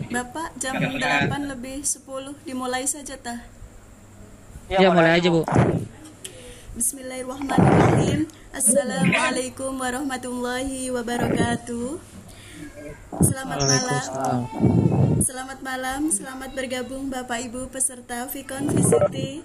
Bapak, jam 8 lebih 10 dimulai saja tah. Ya, mulai aja, Bu. Bismillahirrahmanirrahim. Assalamualaikum warahmatullahi wabarakatuh. Selamat malam. Selamat malam, selamat bergabung Bapak Ibu peserta Vicon VCT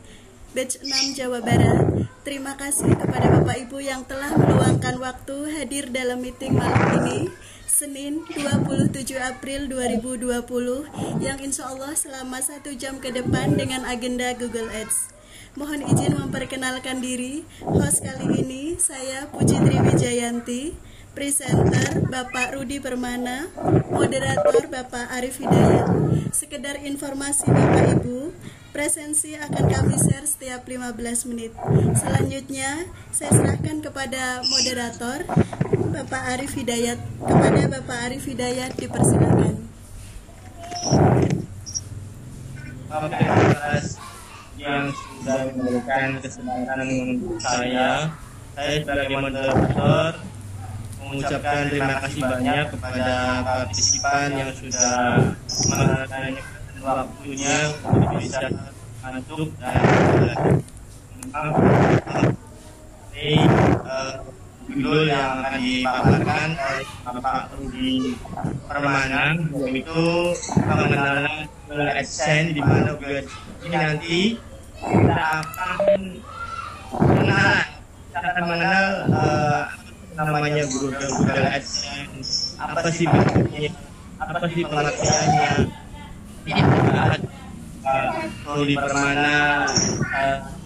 Batch 6 Jawa Barat. Terima kasih kepada Bapak Ibu yang telah meluangkan waktu hadir dalam meeting malam ini, Senin 27 April 2020, yang insya Allah selama 1 jam ke depan dengan agenda Google Ads. Mohon izin memperkenalkan diri. Host kali ini saya Puji Triwijayanti, presenter Bapak Rudi Permana, moderator Bapak Arif Hidayat. Sekedar informasi Bapak Ibu, presensi akan kami share setiap 15 menit. Selanjutnya saya serahkan kepada moderator Bapak Arif Hidayat. Kepada Bapak Arif Hidayat dipersilakan. Yang sudah memberikan kesempatan untuk saya sebagai moderator mengucapkan terima kasih banyak kepada partisipan yang sudah menggunakan waktunya untuk bisa masuk dan judul yang akan dipaparkan oleh Bapak Rudi Permana, yaitu pengenalan Google AdSense, di mana Google ini nanti kita akan mengenal namanya Google AdSense, apa sih bentuknya, apa sih pengertiannya. Ini adalah Rudi Permana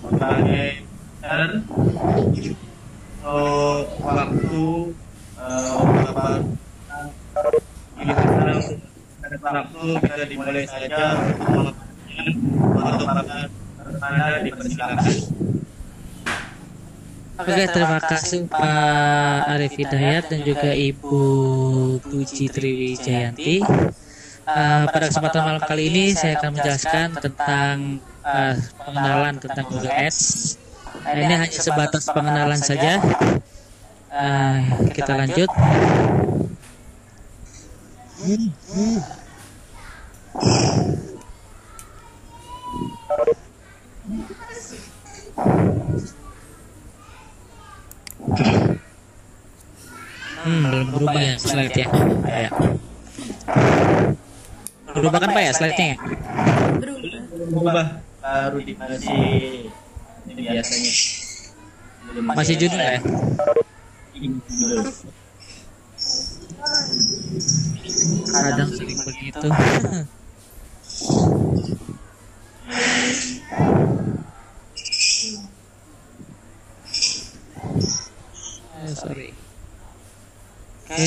sebagai waktu Bapak waktu kita dimulai saja untuk Bapak Permana dipersilakan. Oke, terima kasih Pak Arif Hidayat dan juga Ibu Puji Triwijayanti. Pada kesempatan malam kali ini saya akan menjelaskan tentang pengenalan tentang Google Ads. Ini hanya sebatas pengenalan saja. Kita lanjut. Belum berubah ya slide ya. Berubah kan Pak ya slide-nya ya? Berubah. Baru masih ini biasanya. Masih judul ya? Kadang sering begitu. Sorry. Oke.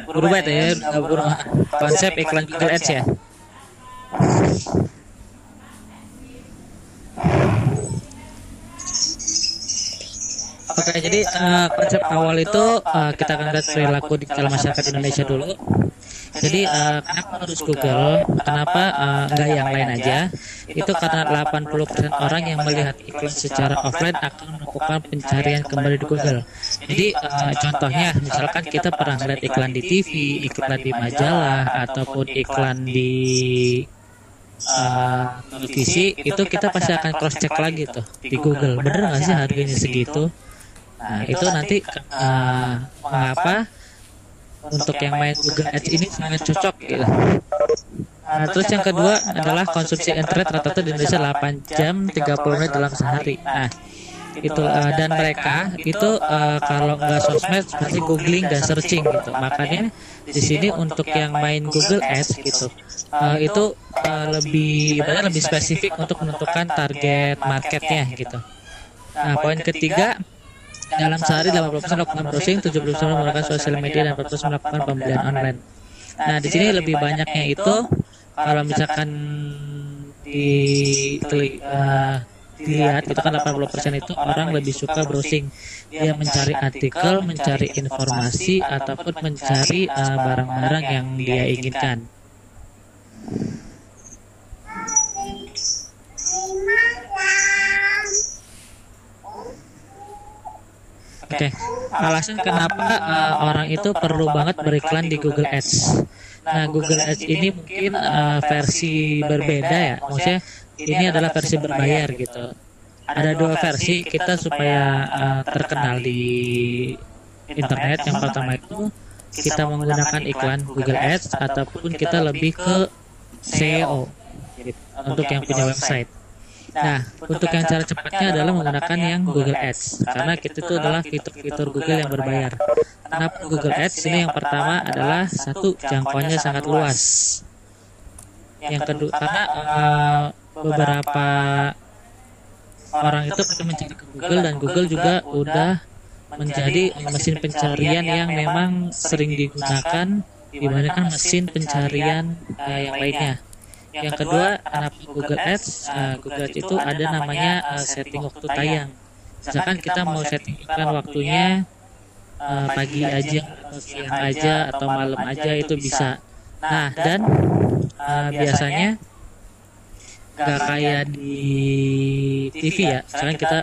Berubah itu ya, berubah konsep iklan Google Ads ya. Oke, jadi konsep awal itu kita akan lihat perilaku digital masyarakat Indonesia dulu. Jadi kenapa harus Google? Kenapa nggak yang lain aja? Itu karena 80% orang yang melihat iklan secara offline akan melakukan pencarian kembali di Google. Jadi contohnya, misalkan kita pernah lihat iklan di TV, iklan di majalah, ataupun iklan di televisi, itu kita pasti akan cross check lagi tuh di Google. Bener nggak sih harganya segitu? Nah, itu nanti mengapa untuk yang main Google Ads ini sangat cocok gitu. Nah, terus yang kedua adalah konsumsi internet rata-rata di Indonesia 8 jam 30 menit dalam sehari. Nah, itu dan mereka itu kalau nggak sosmed pasti googling dan searching gitu. Makanya di sini untuk yang main Google Ads gitu, itu lebih spesifik untuk menentukan target marketnya gitu. Nah, poin ketiga, dalam sehari 80% melakukan browsing, 70% menggunakan sosial media, dan 40% melakukan pembelian online. Nah, di sini lebih banyaknya itu kalau misalkan dilihat itu kan 80% itu orang lebih suka browsing. Dia mencari artikel, mencari informasi, ataupun mencari barang-barang yang dia inginkan. Oke, alasan kenapa orang itu perlu banget beriklan di Google Ads. Nah, Google Ads ini mungkin versi berbeda ya. Maksudnya ini adalah versi berbayar gitu. Ada dua versi kita supaya terkenal di internet. Yang pertama itu kita menggunakan iklan Google Ads ataupun kita lebih ke SEO gitu, untuk yang punya website. Nah, untuk yang cara cepatnya adalah menggunakan yang Google Ads karena itu adalah fitur-fitur Google yang berbayar. Kenapa Google Ads? Ini yang pertama adalah satu, jangkauannya sangat luas. Yang kedua, karena beberapa orang itu pasti mencari ke Google dan Google juga udah menjadi mesin pencarian yang memang sering digunakan dibandingkan mesin pencarian yang lainnya. Yang kedua, kenapa Google Ads? Google Ads itu ada namanya setting waktu tayang. Misalkan kita mau setting iklan waktunya pagi aja atau siang aja atau malam aja itu bisa. Nah, dan biasanya gak kayak di TV ya. Sekarang kita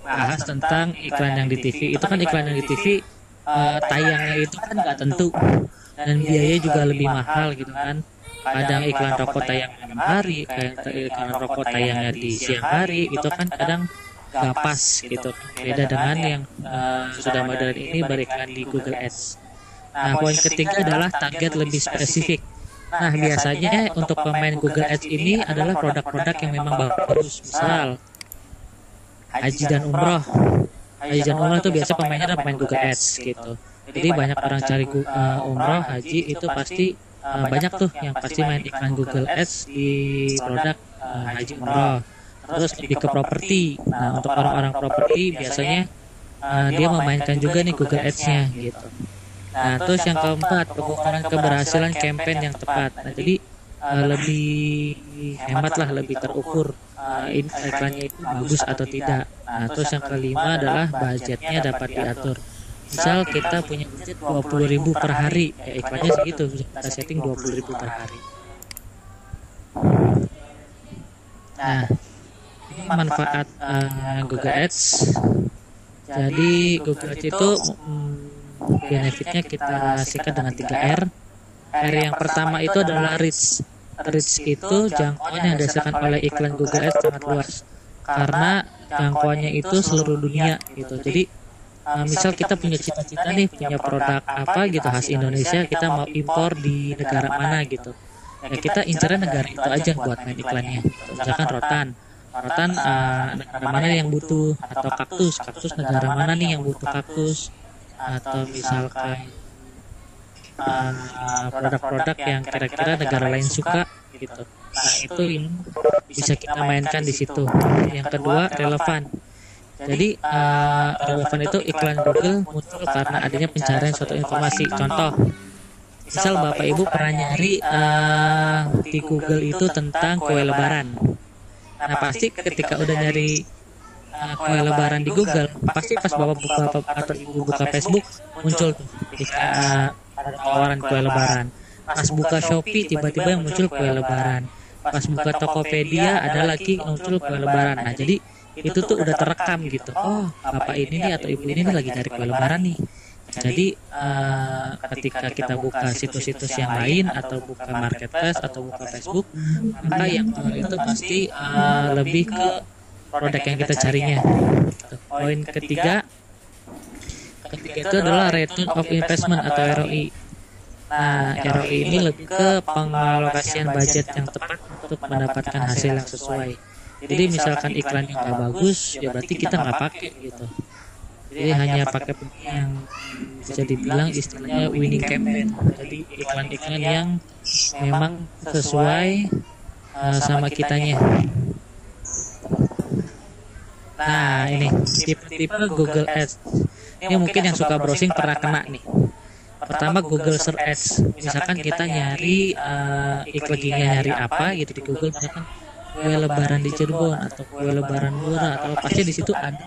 bahas tentang iklan yang di TV. Itu kan iklan yang di TV tayangnya itu kan gak tentu dan biaya juga lebih mahal gitu kan. Kadang iklan rokok tayang malam hari, kayak iklan rokok tayangnya di siang hari, itu kan kadang gak pas gitu. Beda dengan yang sudah modern ini beriklan di Google Ads. Nah, poin ketiga adalah target lebih spesifik. Nah, biasanya untuk pemain Google Ads ini adalah produk-produk yang memang bagus. Misal haji dan umroh. Haji dan umroh itu biasa pemainnya adalah pemain Google Ads gitu. Jadi banyak orang cari umroh, haji itu pasti banyak tuh yang pasti main iklan Google Ads di produk haji umroh. Terus lebih ke properti. Nah, untuk orang-orang properti biasanya dia memainkan juga nih Google Ads-nya gitu. Nah, terus yang keempat, pengukuran keberhasilan campaign yang tepat. Nah, jadi lebih hemat lah, lebih terukur iklannya itu bagus atau tidak. Nah, terus yang kelima adalah budgetnya dapat diatur. Misal kita punya budget 20.000 per hari, ya iklannya segitu, kita setting 20.000 per hari. Nah, ini manfaat Google Ads. Jadi Google Ads itu benefitnya kita singkat dengan 3R. R yang pertama itu adalah reach. Reach itu jangkauan yang dihasilkan oleh iklan Google Ads sangat luas karena jangkauannya itu seluruh dunia gitu. Jadi misal kita punya cita-cita nih punya produk apa gitu khas Indonesia, kita mau impor di negara mana gitu, ya kita incar negara itu aja buat main iklannya gitu. Misalkan rotan negara mana yang butuh, atau kaktus negara mana nih yang butuh kaktus, atau misalkan produk-produk yang kira-kira negara lain suka gitu. Nah, itu bisa kita mainkan di situ. Yang kedua, relevan. Jadi relevan itu iklan Google muncul karena adanya pencarian suatu informasi. Contoh, misal Bapak Ibu pernah nyari di Google itu tentang kue lebaran. Nah, pasti ketika udah nyari kue lebaran di Google, pasti pas Bapak buka atau Ibu buka Facebook muncul tuh ada tawaran kue lebaran. Pas buka Shopee tiba-tiba yang muncul kue lebaran. Pas buka Tokopedia ada lagi muncul kue lebaran. Nah, jadi itu tuh udah terekam gitu. Oh, bapak ini nih atau ibu ini nih lagi cari kue lebaran nih. Jadi ketika kita buka situs-situs yang lain atau buka marketplace atau buka Facebook, maka yang jual itu pasti lebih ke produk yang kita carinya. Poin ketiga itu adalah return of investment atau ROI. Nah, ROI ini lebih ke pengalokasian budget yang tepat untuk mendapatkan hasil yang sesuai. Jadi misalkan iklannya nggak bagus, ya berarti kita nggak pakai gitu. Jadi hanya pakai yang bisa dibilang istilahnya winning campaign. Jadi iklan-iklan yang memang sesuai sama kitanya. Nah, ini tipe-tipe Google Ads. Ini mungkin yang suka browsing pernah kena nih. Pertama, Google Search Ads. Misalkan kita nyari nyari apa gitu di Google, misalkan kue lebaran di Cirebon atau kue lebaran murah, atau pasti di situ ada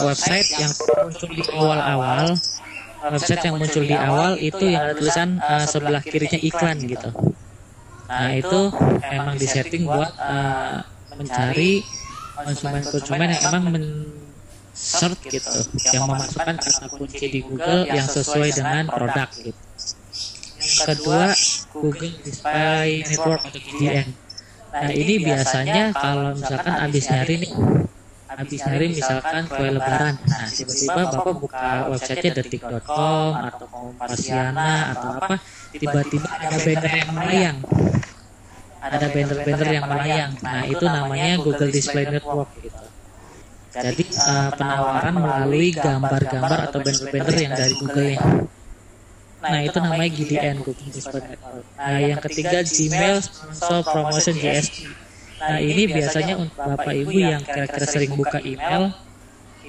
website yang muncul di awal-awal. Website yang muncul di awal itu yang ada tulisan sebelah kirinya iklan gitu. Nah, itu memang disetting buat mencari konsumen-konsumen yang emang search gitu, yang memasukkan kata kunci di Google yang sesuai dengan produk gitu. Yang kedua, Google Display Network atau GDN. Nah ini biasanya kalau misalkan habis nyari misalkan kue lebaran, nah tiba-tiba Bapak buka websitenya detik.com atau Kompasiana atau apa, tiba-tiba ada banner yang melayang, nah itu namanya Google Display Network gitu. Jadi penawaran melalui gambar-gambar atau banner-banner yang dari Google-nya. Nah itu namanya GDN, Google Display Network. Nah yang ketiga, Gmail Sponsor Promotion GSP. Nah ini biasanya untuk Bapak Ibu yang kira-kira sering buka email,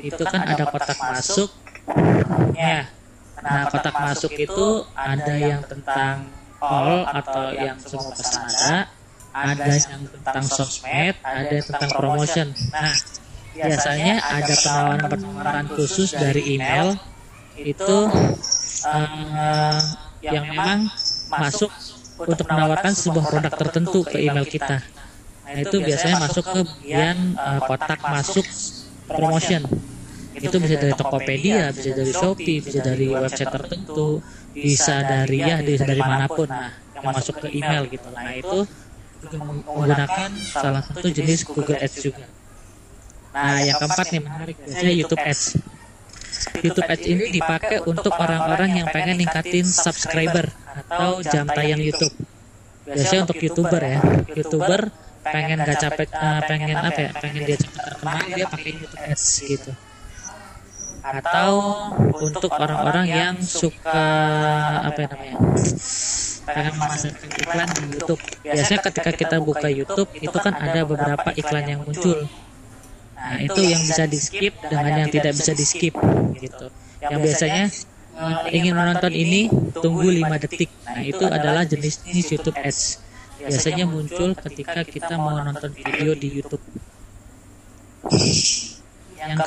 itu kan ada kotak masuk ya. Nah kotak masuk itu ada yang tentang all atau yang semua pesan ada yang tentang sosmed, ada yang tentang promotion. Nah biasanya ada penawaran khusus dari email itu yang memang masuk untuk menawarkan sebuah produk tertentu ke email kita. Nah itu biasanya masuk ke bagian kotak masuk promotion. Itu bisa dari Tokopedia, bisa dari Shopee, bisa dari website tertentu, bisa dari manapun. Nah yang masuk ke email gitu. Nah itu menggunakan salah satu jenis Google Ads juga. Nah yang keempat nih menarik, biasanya YouTube Ads. YouTube Ads ini dipakai untuk orang-orang yang pengen ningkatin subscriber atau jam tayang YouTube. Biasanya untuk YouTuber ya, YouTuber pengen dia cepet terkenal, dia pakai YouTube Ads gitu. Atau untuk orang-orang yang suka pengen memasarkan iklan di YouTube. Biasanya ketika kita buka YouTube itu kan ada beberapa iklan yang muncul. Nah itu yang bisa di skip dengan yang tidak bisa di skip gitu. Yang biasanya ingin menonton ini tunggu 5 detik. Nah itu adalah jenis YouTube Ads. Biasanya muncul ketika kita mau nonton video di YouTube. Yang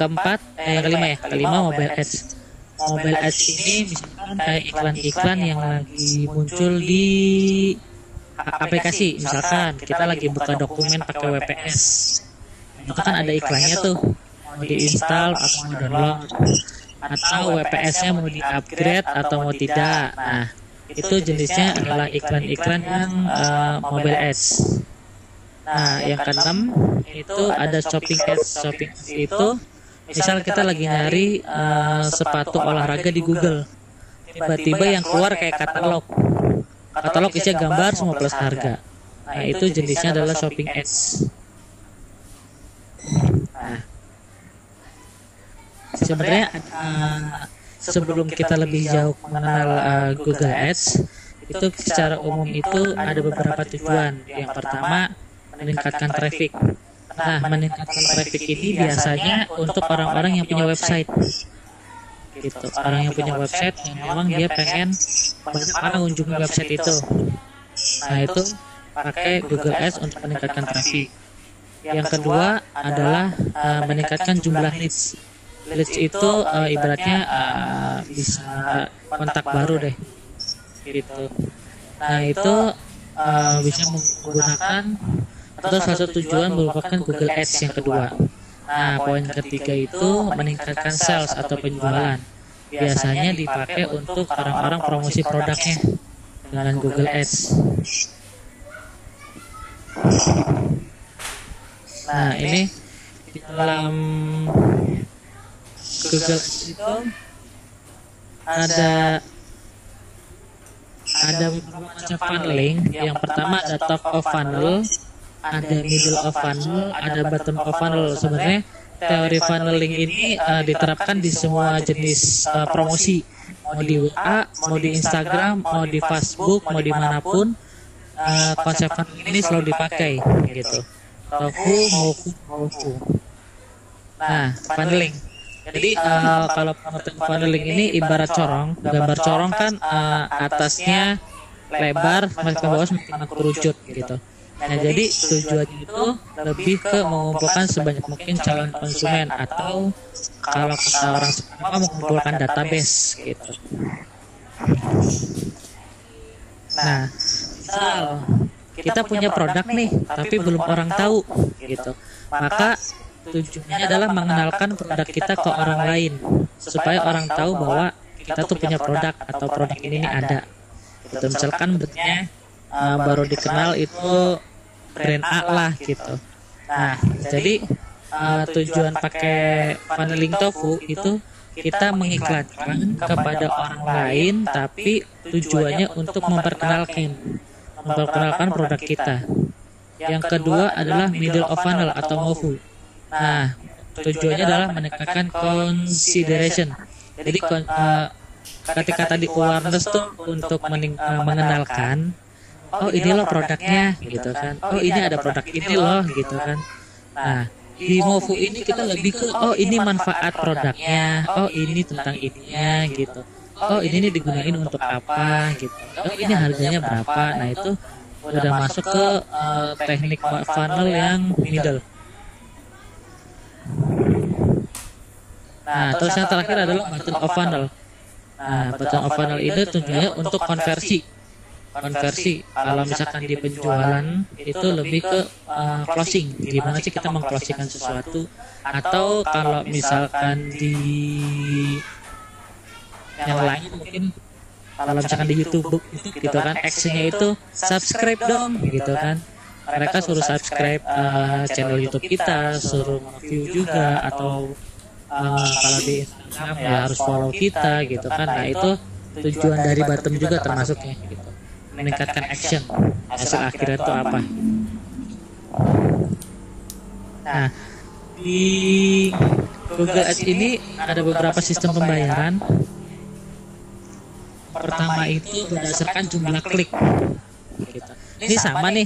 kelima Mobile Ads. Mobile Ads ini misalkan kayak iklan-iklan yang lagi muncul di aplikasi. Misalkan kita lagi buka dokumen pakai WPS, itu kan ada iklannya tuh, mau diinstal atau mau download, atau WPS-nya mau di-upgrade atau mau tidak. Nah itu jenisnya adalah iklan-iklan yang Mobile Ads. Nah yang keenam itu ada Shopping Ads. Shopping Ads itu misal kita lagi nyari sepatu olahraga di Google, tiba-tiba yang keluar kayak katalog isinya gambar semua plus harga. Nah itu jenisnya adalah Shopping Ads. Nah sebenarnya sebelum kita lebih jauh mengenal Google Ads, itu secara umum itu ada beberapa tujuan. Yang pertama, meningkatkan traffic. Nah, meningkatkan traffic ini biasanya untuk orang-orang yang punya website. Gitu. Orang yang punya website yang memang dia pengen banyak orang mengunjungi website itu. Nah, itu pakai Google Ads untuk meningkatkan traffic. Yang kedua adalah meningkatkan jumlah leads. Leads itu ibaratnya bisa kontak baru deh gitu. Nah itu bisa menggunakan atau salah satu tujuan merupakan Google Ads yang kedua. Nah poin ketiga itu meningkatkan sales atau penjualan. Biasanya dipakai untuk orang-orang promosi produknya dengan Google Ads. Nah ini di dalam Google itu ada beberapa macam funneling. Yang pertama ada top of funnel, ada middle of funnel, ada bottom of funnel. Sebenarnya teori funneling ini diterapkan di semua jenis promosi, mau di WA, mau di Instagram, mau di Facebook, mau dimanapun. Konsep funneling ini selalu dipakai gitu. Tofu, Mofu. Nah, funneling. Jadi kalau pengertian funneling ini ibarat corong, gambar corong kan atasnya lebar, semakin ke bawah semakin kerucut gitu. Nah jadi tujuannya itu lebih ke mengumpulkan sebanyak mungkin calon konsumen atau kalau kata orang sekarang mengumpulkan database gitu. Nah misal kita punya produk nih tapi belum orang tahu gitu, maka tujuannya adalah mengenalkan produk kita ke orang lain supaya orang tahu bahwa kita tuh punya produk atau produk ini nih ada. Gitu. Misalkan brandnya baru dikenal itu brand A lah gitu. Nah, jadi tujuan pakai funneling tofu itu kita mengiklankan kepada orang lain, tapi tujuannya untuk memperkenalkan produk kita. Yang kedua adalah middle of funnel atau MOFU. Nah, tujuannya adalah meningkatkan consideration. Jadi ketika tadi awareness tuh untuk mengenalkan, oh ini loh produknya gitu kan, oh ini ada produk ini loh gitu kan. Nah, di MOFU ini kita lebih ke, oh ini manfaat produknya, oh ini tentang ininya gitu, oh ini digunain untuk apa gitu, oh ini harganya berapa. Nah itu udah masuk ke teknik funnel yang middle. Nah terus yang terakhir adalah button of funnel. Nah button of funnel ini tujuannya untuk konversi. Kalau misalkan di penjualan itu lebih ke closing, gimana sih kita mengclosingkan sesuatu. Atau kalau misalkan di yang lain mungkin kalau misalkan di YouTube gitu kan, actionnya itu subscribe dong gitu kan, mereka suruh subscribe channel YouTube kita, suruh view juga, atau kalau di Instagram ya harus follow kita gitu kan. Nah itu tujuan dari bottom juga termasuknya gitu, meningkatkan action. Hasil akhirnya itu apa. Nah di Google Ads ini ada beberapa sistem pembayaran. Pertama itu berdasarkan jumlah klik gitu. Ini sama nih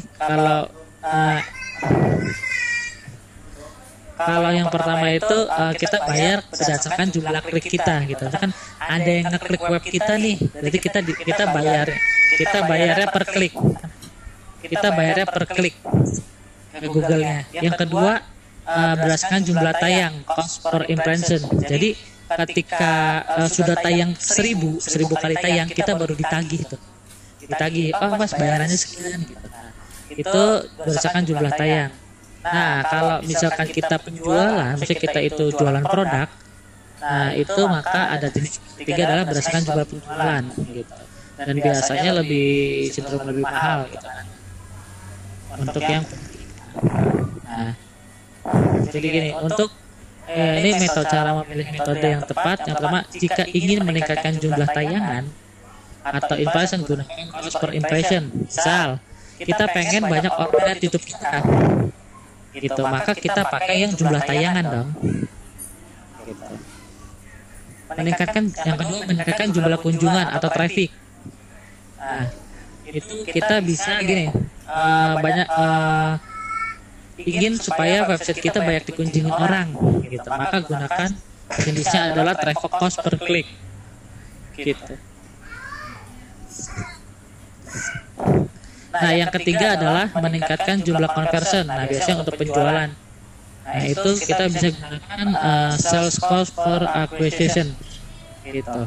kalau yang pertama itu kita bayar berdasarkan jumlah klik kita gitu. Kan ada yang ngeklik web kita nih, jadi kita bayarnya per klik. Kita bayarnya per klik ke Google-nya. Yang kedua berdasarkan jumlah tayang, cost per impression. Jadi ketika sudah tayang 1000 kali tayang, kita baru ditagih tuh. Oh mas bayarannya sekian gitu. Itu berdasarkan jumlah tayang. Nah kalau misalkan kita penjualan, misalnya kita itu jualan produk, nah itu maka ada jenis ketiga adalah berdasarkan jumlah penjualan gitu. Dan biasanya cenderung lebih mahal gitu kan. Untuk yang nah jadi gini, untuk ini cara memilih metode yang tepat. Yang pertama, jika ingin meningkatkan jumlah tayangan atau impression, gunakan cost per impression. Misal kita pengen banyak orang lihat YouTube kita gitu, maka kita pakai yang jumlah tayangan dong gitu. Yang kedua, meningkatkan jumlah kunjungan atau traffic. Nah itu kita bisa gini, banyak ingin supaya website kita banyak dikunjungi orang gitu, maka gunakan jenisnya adalah traffic cost per click gitu. Nah yang ketiga adalah meningkatkan jumlah conversion. Nah biasanya untuk penjualan, nah itu kita bisa gunakan sales cost per acquisition gitu.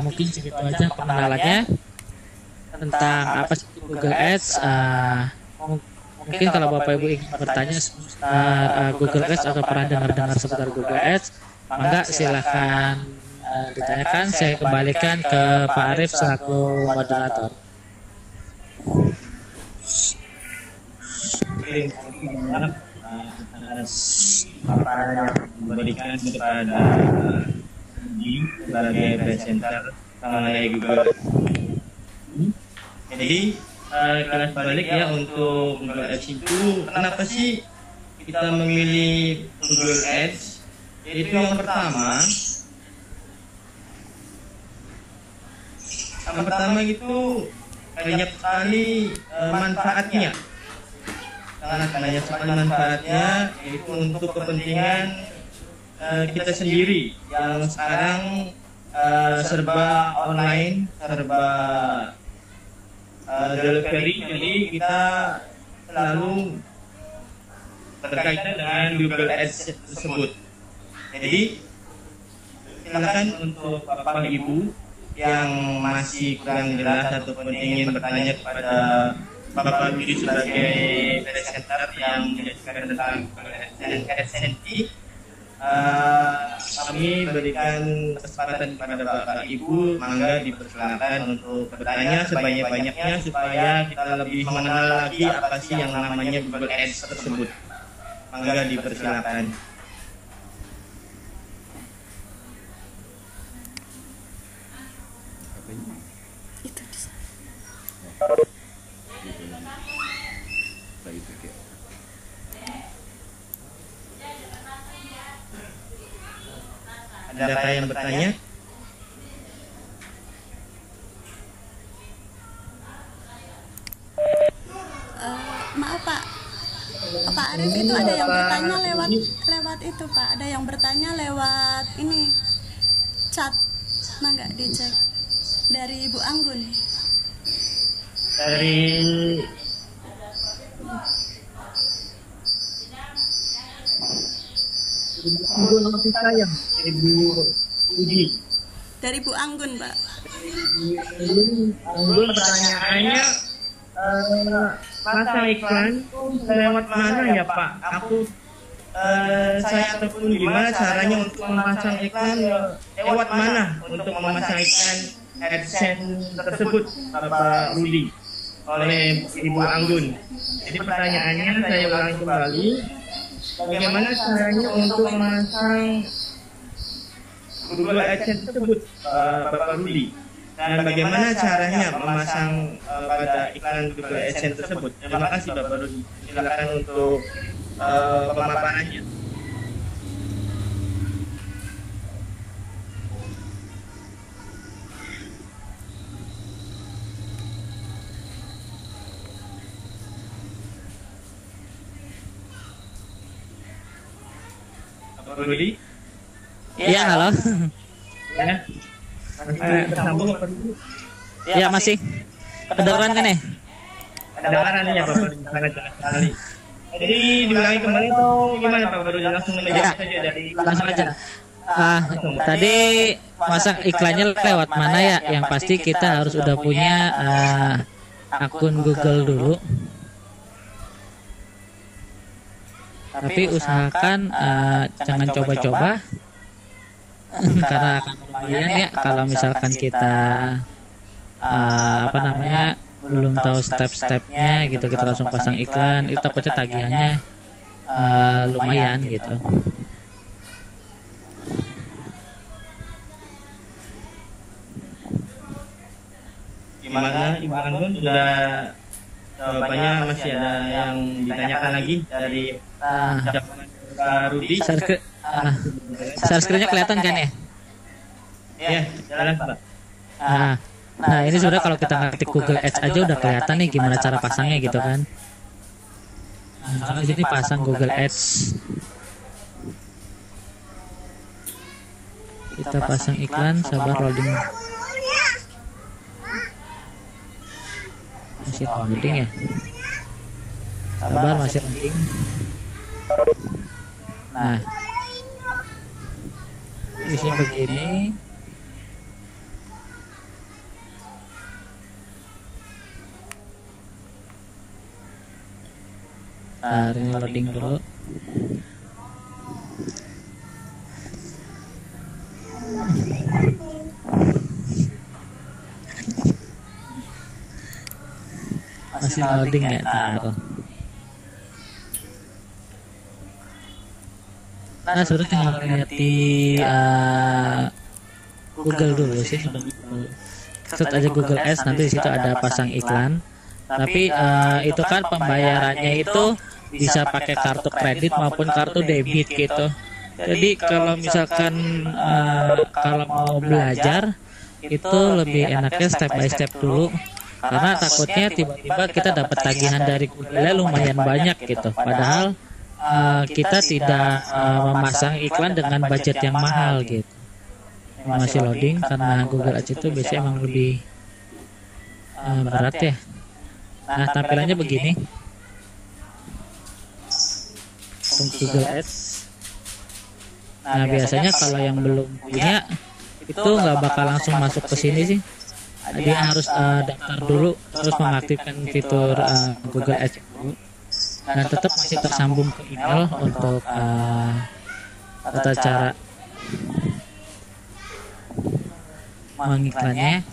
Mungkin segitu aja pengenalannya tentang apa sih Google Ads. Mungkin kalau Bapak Ibu ingin bertanya seputar Google Ads atau pernah dengar seputar Google Ads, maka silahkan ditanyakan. Saya kembalikan ke Pak Arif selaku moderator. Terima kasih banyak atas paparan yang diberikan kepada sebagai presenter mengenai Google. Jadi kilas balik ya untuk Google Ads itu, kenapa sih kita memilih Google Ads? Itu yang pertama itu banyak sekali manfaatnya, sangat banyak sekali manfaatnya, yaitu untuk kepentingan kita sendiri yang sekarang serba online, serba delivery. Jadi kita selalu berkaitan dengan Google Ads tersebut. Jadi silakan untuk Bapak Ibu yang masih kurang jelas ataupun ingin bertanya kepada Bapak Rudi sebagai presenter yang menjelaskan tentang AdSense. Kami berikan kesempatan kepada Bapak Ibu, mangga dipersilakan untuk bertanya sebanyak-banyaknya supaya kita lebih mengenal lagi apa sih yang namanya Google Ads tersebut. Mangga dipersilakan. Adakah yang bertanya? Maaf Pak, Pak Arif itu ada yang bertanya lewat itu Pak, ada yang bertanya lewat ini chat, mangga dicek dari Ibu Anggun. Dari Ibu nama saya, Ibu Uji. Dari Bu Anggun, Pak. Anggun pertanyaannya, pasang iklan lewat mana ya Pak? Saya ataupun gimana caranya untuk memasang iklan lewat mana untuk memasang iklan AdSense tersebut, Bapak Rudi, oleh Ibu Anggun. Jadi pertanyaannya saya ulangi kembali. Bagaimana caranya untuk memasang Google AdSense tersebut, Bapak Rudi? Dan bagaimana caranya memasang pada iklan Google AdSense tersebut? Terima kasih Bapak Rudi. Silakan untuk pemaparannya. Bapak Rudi? Iya, halo. Ya. Masih tersambung Bapak Rudi? Iya, masih. Kedengeran kan ya? Kedengaran ya Bapak Rudi, sangat jelas sekali. Jadi diulangi kembali atau gimana Bapak Rudi? Langsung menjawab saja dari Langsung aja. Tadi masang iklannya lewat mana ya? Yang pasti kita harus udah punya akun Google dulu. Tapi usahakan jangan coba-coba karena akan lumayan ya kalau misalkan kita belum tahu step-stepnya gitu, kita langsung pasang iklan, itu takutnya tagihannya lumayan gitu. Gimana Ibu Anggun, sudah jawabannya? Masih ada yang ditanyakan lagi dari Pak Rudi? Share screen-nya kelihatan kan ya? Iya, jelas Pak. Nah ini sebenarnya kalau kita ngetik Google Ads aja udah kelihatan nih gimana cara pasangnya gitu kan. Nah, di sini pasang Google Ads. Kita pasang iklan, sabar loading. Masih loading ya? Sabar, masih loading. Nah, isinya begini. Ini loading dulu. Masih loading ya, taruh. Nah, sudah tinggal lihat di Google dulu sih. Search aja Google Ads, nanti di situ ada pasang iklan. Tapi itu kan pembayarannya itu bisa pakai kartu kredit maupun kartu debit gitu. Jadi kalau misalkan kalau mau belajar itu lebih enaknya step by step dulu, karena takutnya tiba-tiba kita dapat tagihan dari Google lumayan banyak gitu. Padahal kita tidak memasang iklan dengan budget yang mahal gitu. Masih loading karena Google Ads itu biasanya emang lebih berat ya. Nah, tampilannya begini untuk Google Ads. Nah, biasanya kalau yang belum punya itu nggak bakal langsung masuk ke sini sih. dia harus daftar dulu terus mengaktifkan fitur Google Ads dulu. Dan tetap masih tersambung ke email untuk tata cara mengiklannya.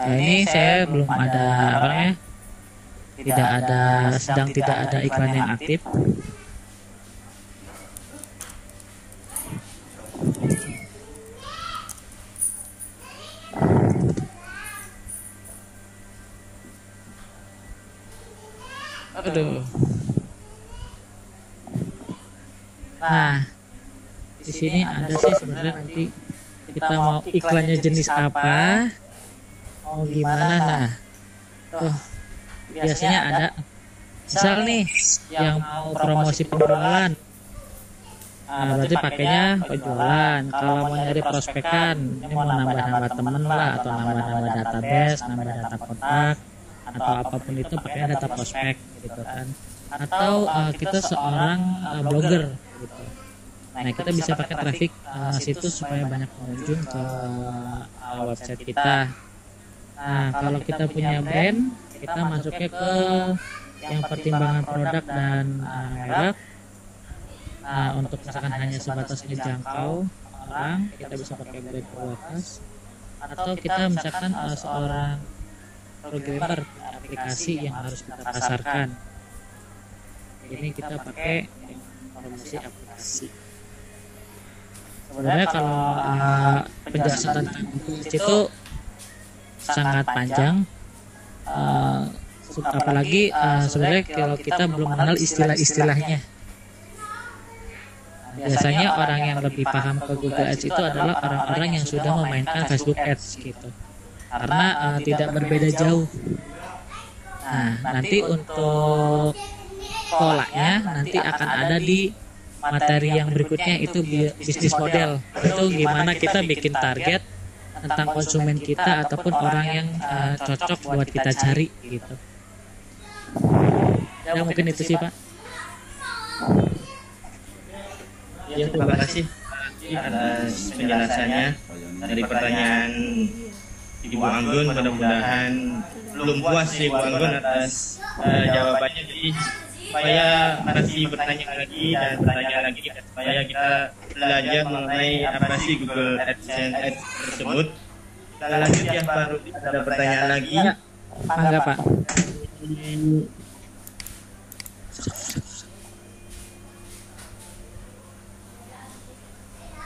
Nah, ini saya belum ada apa namanya, sedang tidak ada iklan yang aktif. Aduh. Nah, di sini ada sih sebenarnya, nanti kita mau iklannya jenis apa, mau gimana. Nah, tuh biasanya ada, misal nih yang mau promosi penjualan, berarti pakainya penjualan. Kalau mau nyari prospekan, ini mau nambah-nambah temen lah, atau nambah-nambah database, nambah data kontak, atau apapun itu pakainya data prospek gitu kan. Atau kita seorang blogger gitu. Nah, kita bisa pakai traffic situs supaya banyak pengunjung ke website kita. Nah, kalau kita punya brand, kita masuknya ke yang pertimbangan produk dan merek. Nah, untuk misalkan hanya sebatas menjangkau orang, kita bisa pakai brand prioritas. Atau kita misalkan seorang programmer aplikasi yang harus kita pasarkan, ini kita pakai promosi aplikasi. Sebenarnya kalau penjelasan tentang itu sangat panjang, apalagi sebenarnya kalau kita belum mengenal istilah-istilahnya. Biasanya orang yang lebih paham ke Google Ads itu adalah orang-orang yang sudah memainkan Facebook Ads gitu, karena tidak berbeda jauh. Nah, nanti untuk polanya nanti akan ada di materi yang berikutnya, itu bisnis model. Itu gimana kita bikin target tentang konsumen kita ataupun orang yang cocok buat kita cari gitu. Ya mungkin itu sih Pak. Ya, terima kasih atas penjelasannya. Dari pertanyaan Ibu Anggun, mudah-mudahan belum puas Ibu Anggun atas jawabannya. Jadi supaya masih bertanya lagi dan bertanya lagi supaya kita belajar mengenai apa sih Google AdSense tersebut. Kita lanjut ya Pak Rudi, ada pertanyaan lagi. Enggak Pak.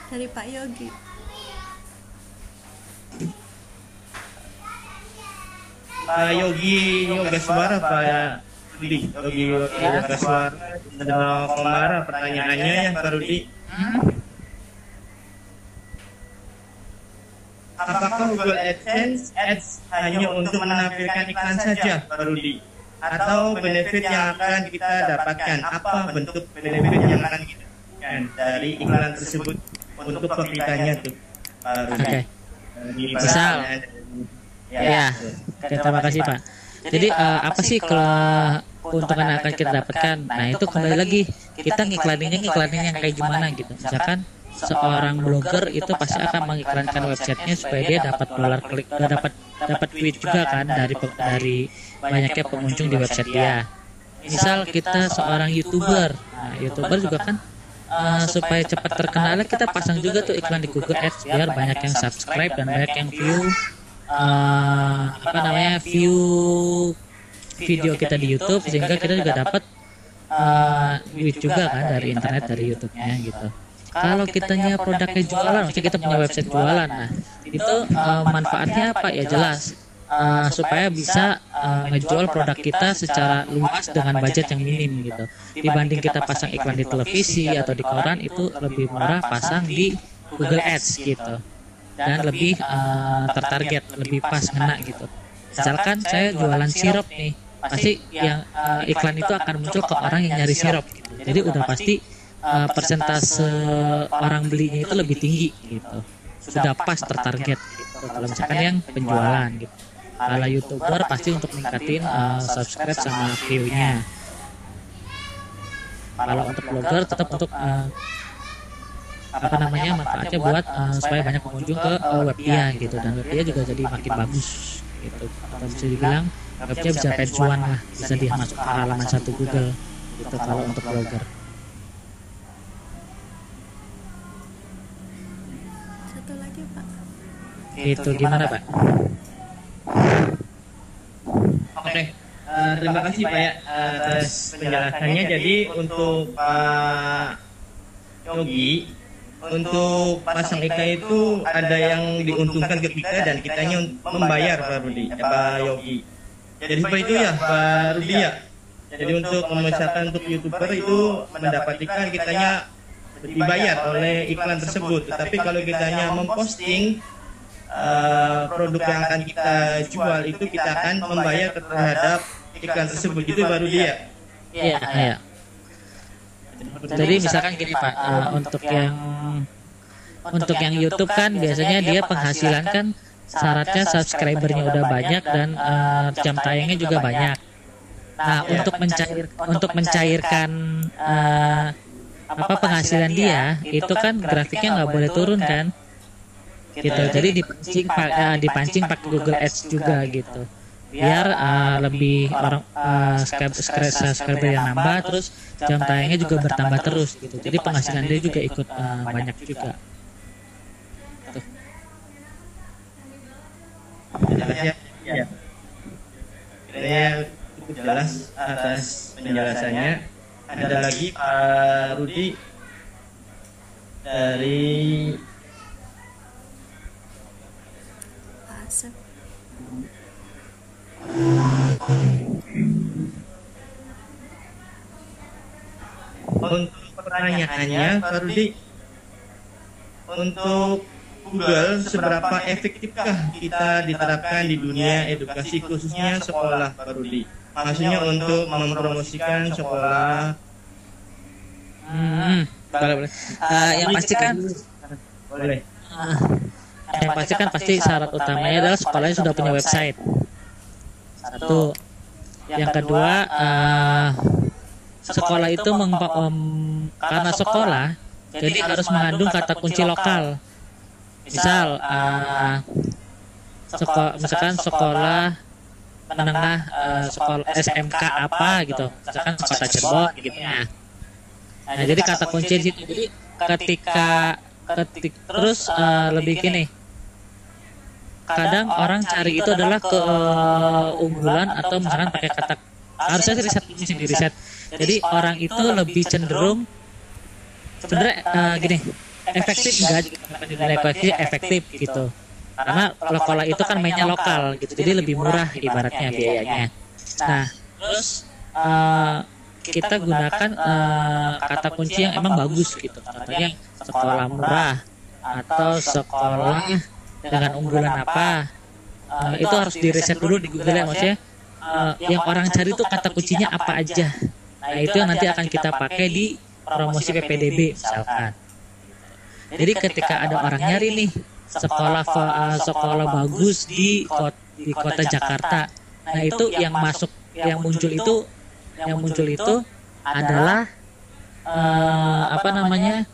Dari Pak Yogi. Pak Yogi Yogaswara, Pak Rudi, Yogi Yogaswara, ada Komara, pertanyaannya ya Pak Rudi. Apakah Google AdSense Ads hanya untuk menampilkan iklan saja Pak Rudi? Atau benefit yang akan kita dapatkan? Apa bentuk benefit yang akan kita dapatkan dari iklan tersebut untuk pemerintahnya tuh Pak Rudi? Oke. Misal, ya, terima kasih Pak. Jadi apa sih kalau keuntungan yang akan kita dapatkan? Nah itu kembali lagi, kita ngiklaninnya yang kayak gimana gitu. Misalkan seorang blogger itu pasti akan mengiklankan websitenya supaya dia dapat dolar klik, dapat duit juga kan dari banyaknya pengunjung di website dia. Misal kita seorang YouTuber, nah YouTuber juga kan supaya cepat terkenal kita pasang juga tuh iklan di Google Ads biar banyak yang subscribe dan banyak yang view view video kita di YouTube, sehingga kita juga dapat duit juga kan dari internet, dari YouTube-nya gitu. Kalau kitanya produknya jualan, maksudnya kita punya website jualan, nah itu manfaatnya apa ya, jelas supaya bisa ngejual produk kita secara luas dengan budget yang minim gitu. Dibanding kita pasang iklan di televisi atau di koran, itu lebih murah pasang di Google Ads gitu, dan lebih tertarget, lebih pas ngena gitu. Misalkan saya jualan sirup nih, pasti yang iklan itu akan muncul ke orang yang nyari sirup gitu. Jadi udah pasti persentase orang belinya itu lebih tinggi gitu, sudah pas tertarget gitu. Kalau misalkan yang penjualan gitu, kalau YouTuber pasti untuk meningkatin subscribe sama view-nya. Kalau untuk blogger tetap untuk apa namanya manfaatnya buat supaya banyak pengunjung ke web dia gitu, dan web dia juga jadi makin bagus gitu, atau bisa dibilang webnya bisa pencuan lah, bisa dimasuk ke halaman satu Google gitu kalau untuk blogger. Satu lagi Pak. Itu gimana Pak? Oke, terima kasih Pak ya atas penjelasannya. Jadi untuk Pak Yogi, untuk pasang IK itu ada yang diuntungkan ke kita dan kitanya membayar Pak Rudi, Pak Yogi. Jadi seperti itu ya Pak Rudi ya. Jadi untuk misalkan untuk YouTuber itu mendapat iklan, kitanya dibayar oleh iklan tersebut. Tapi kalau kitanya memposting produk yang akan kita jual itu, kita akan membayar terhadap iklan tersebut. Itu baru dia. Iya, iya. Jadi misalkan gini Pak, untuk yang YouTube kan biasanya dia penghasilan kan syaratnya subscribernya udah banyak dan jam tayangnya juga banyak. Nah, untuk mencairkan apa penghasilan dia itu kan grafiknya nggak boleh turun kan, gitu. Jadi dipancing pakai Google Ads juga gitu, biar lebih orang subscriber yang nambah, terus jam tayangnya juga bertambah terus gitu. Jadi penghasilan dia juga ikut banyak juga. Ya. Kiranya cukup jelas atas penjelasannya. Ada lagi Pak Rudi dari Pak Asep. Untuk pertanyaannya Pak Rudi, untuk Google, seberapa efektifkah kita diterapkan di dunia edukasi khususnya sekolah Pak Rudi? Maksudnya untuk mempromosikan sekolah. Boleh. Yang pasti kan Boleh. Yang pasti kan pasti syarat utamanya adalah sekolahnya sudah punya website. Satu. Yang kedua, sekolah itu karena sekolah, jadi harus mengandung kata kunci lokal. Misal, misalkan sekolah menengah, sekolah SMK apa gitu, misalkan Kota Cirebon gitu ya. Nah, jadi kata kunci di situ. Jadi ketika terus lebih gini, kadang orang cari itu adalah keunggulan atau misalkan pakai kata, harusnya riset di riset. Jadi orang itu lebih cenderung sebenarnya gini, efektif enggak gitu, efektif gitu. Karena sekolah itu kan mainnya lokal gitu, jadi lebih murah ibaratnya biayanya. Nah, terus kita gunakan kata kunci yang emang bagus gitu. Contohnya sekolah murah atau sekolah dengan unggulan apa. Itu harus diriset dulu di Google ya, maksudnya yang orang cari itu kata kuncinya apa aja. Nah, itu yang nanti akan kita pakai di promosi PPDB misalkan. Jadi ketika ada orang nyari nih sekolah bagus di kota Jakarta, nah itu yang muncul itu adalah apa namanya,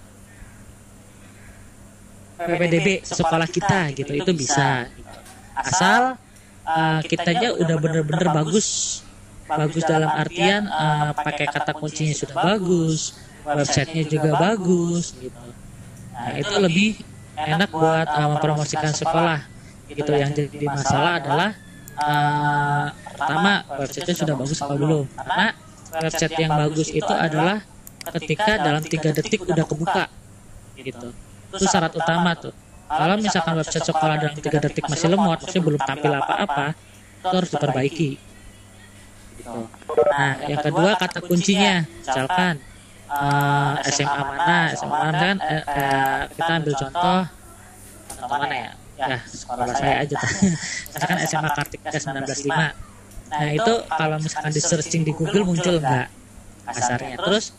PPDB sekolah kita gitu. Itu bisa asal kitanya udah bener-bener bagus dalam artian pakai kata kuncinya sudah bagus, websitenya juga bagus gitu. Nah, itu lebih enak buat mempromosikan sekolah gitu. Yang jadi masalah adalah pertama, websitenya sudah bagus apa belum. Karena website yang bagus itu adalah ketika dalam 3 detik udah kebuka gitu. Itu syarat utama tuh. Kalau misalkan website sekolah dalam 3 detik masih lemot, maksudnya belum tampil apa-apa, itu harus diperbaiki gitu. Nah, yang kedua kata kuncinya, misalkan SMA mana kan, kita ambil contoh mana ya? Ya, sekolah saya aja tuh. Misalkan SMA Kartika 195. Nah, itu kalau misalkan di searching di Google muncul enggak kasarnya. Terus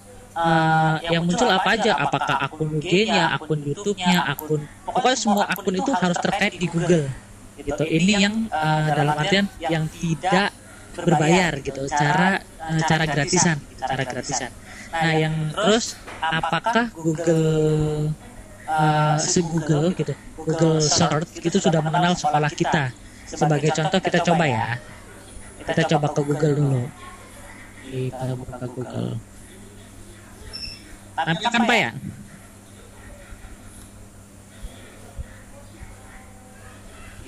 yang muncul apa aja? Apakah akun IG-nya, akun YouTube-nya, pokoknya semua akun itu harus terkait di Google gitu. Ini yang dalam artian yang tidak berbayar gitu, cara gratisan. Nah, yang terus apakah Google Google gitu, Google Search itu sudah mengenal sekolah kita. Sebagai contoh kita coba ya, kita coba ke Google dulu. Kita buka Google. Nampak kan Pak ya?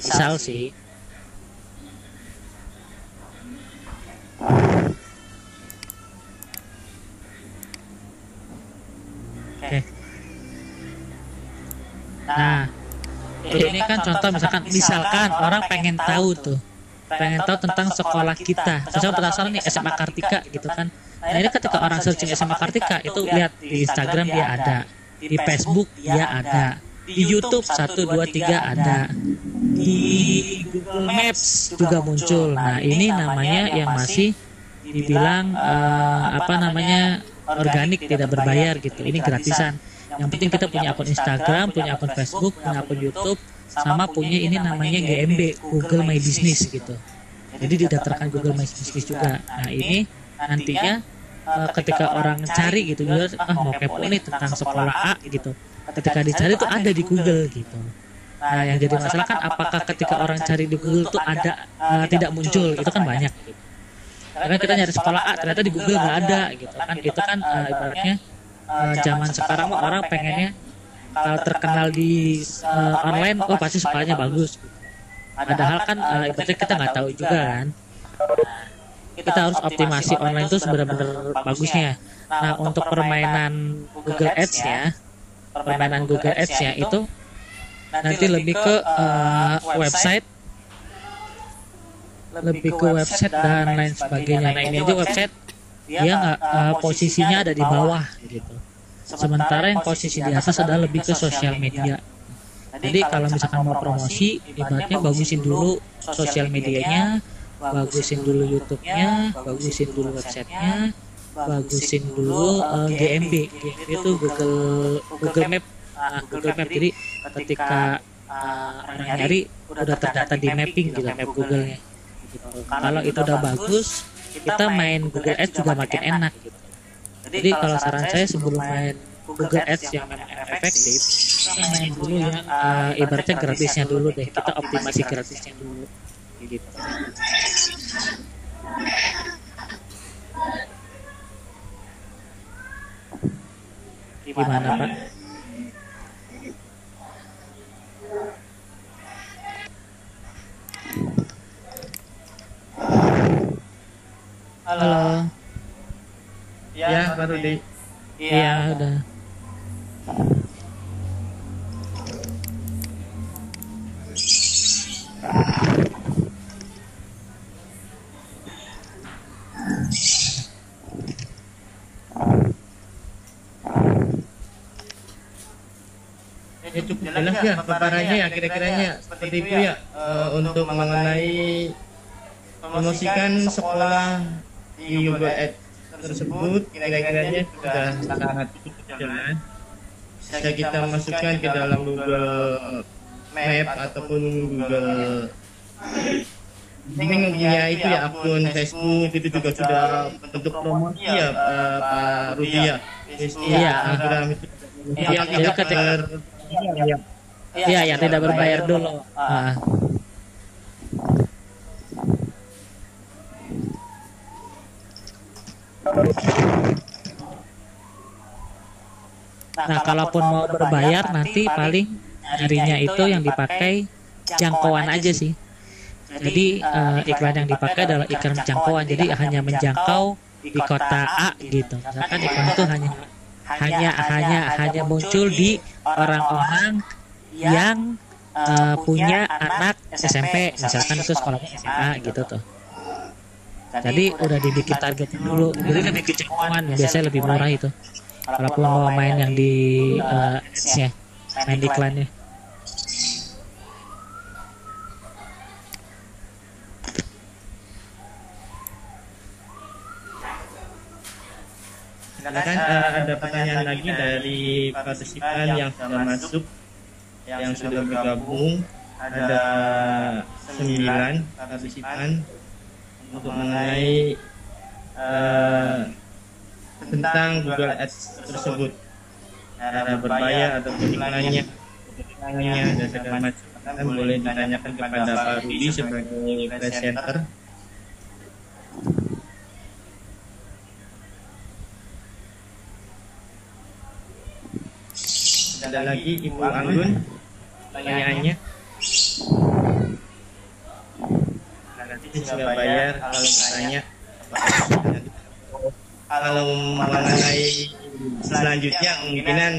Misal sih. Oke. Nah, ini kan contoh misalkan orang pengen tahu tentang sekolah kita. Misalnya penasaran nih SMA Kartika gitu kan. Nah ini ketika orang searching SMA Kartika itu lihat di Instagram dia ada, di Facebook dia ada, di YouTube 1, 2, 3 ada, di Google Maps juga muncul. Nah ini namanya yang masih dibilang organik, tidak berbayar gitu. Ini gratisan. Yang penting kita punya akun Instagram, punya akun Facebook, punya akun YouTube, sama punya ini namanya GMB, Google My Business gitu. Jadi didaftarkan Google My Business juga. Nah ini nantinya ketika orang cari gitu, mau kepo nih tentang sekolah A gitu. Ketika dicari tuh ada di Google gitu. Nah yang jadi masalah kan apakah ketika orang cari di Google tuh ada tidak muncul, itu kan banyak. Gitu. Karena kita nyari sekolah A ternyata di Google nggak ada gitu kan. Itu kan ibaratnya zaman sekarang orang pengennya kalau terkenal di online, pasti sekolahnya bagus. Padahal kan ibaratnya kita nggak tahu juga kan. Kita harus optimasi online itu sebenar-benar bagusnya. Nah untuk permainan Google Ads-nya itu nanti lebih ke website dan lain sebagainya. Nah ini aja website dia nggak posisinya ada di bawah gitu. Sementara yang posisi di atas adalah lebih ke sosial media. Jadi kalau misalkan mau promosi, ibaratnya bagusin dulu sosial medianya, bagusin dulu YouTube-nya, bagusin dulu websitenya, bagusin dulu GMB itu Google Map. Google Map jadi ketika orang nyari udah terdata di mapping gitu map Google-nya. Gitu. Kalau itu udah bagus, kita main Google Ads juga makin enak gitu. Jadi kalau saran saya sebelum main Google Ads yang memang efektif, kita main dulu yang ibaratnya gratisnya dulu deh. Kita optimasi gratisnya dulu gitu. Gimana Pak? Halo. Ya, baru di. Iya, udah. Ya cukup jelas ya paparannya ya kira-kiranya seperti itu ya untuk mengenai promosikan sekolah di Google Ads tersebut kira-kiranya sudah sangat cukup jalan. Bisa kita masukkan ke dalam Google Map ataupun Google ini punya itu ya akun Facebook itu juga sudah bentuk promosi ya Pak Rudi ya. Iya, sudah yang yang tidak berbayar dulu. Nah, kalaupun mau berbayar nanti paling nyarinya itu yang dipakai jangkauan aja sih. Jadi iklan yang dipakai adalah iklan jangkauan. Jadi hanya menjangkau di kota A gitu. Misalkan iklan itu hanya muncul di orang-orang yang punya anak SMP, misalkan itu sekolahnya SMA gitu tuh. Jadi udah dibikin target dulu. Jadi lebih ke jangkauan, biasanya lebih murah itu. Kalaupun mau main yang di ads-nya, main di iklannya. Silakan ada pertanyaan lagi dari partisipan yang sudah masuk, yang sudah bergabung. Ada 9 partisipan untuk mengenai tentang Google Ads tersebut. cara berbayar atau iklannya dan segala macam, boleh ditanyakan kepada Pak Rudi sebagai presenter. Ada lagi Ibu Anggun pertanyaannya. Nanti sudah bayar kalau bertanya. Kalau mengenai selanjutnya kemungkinan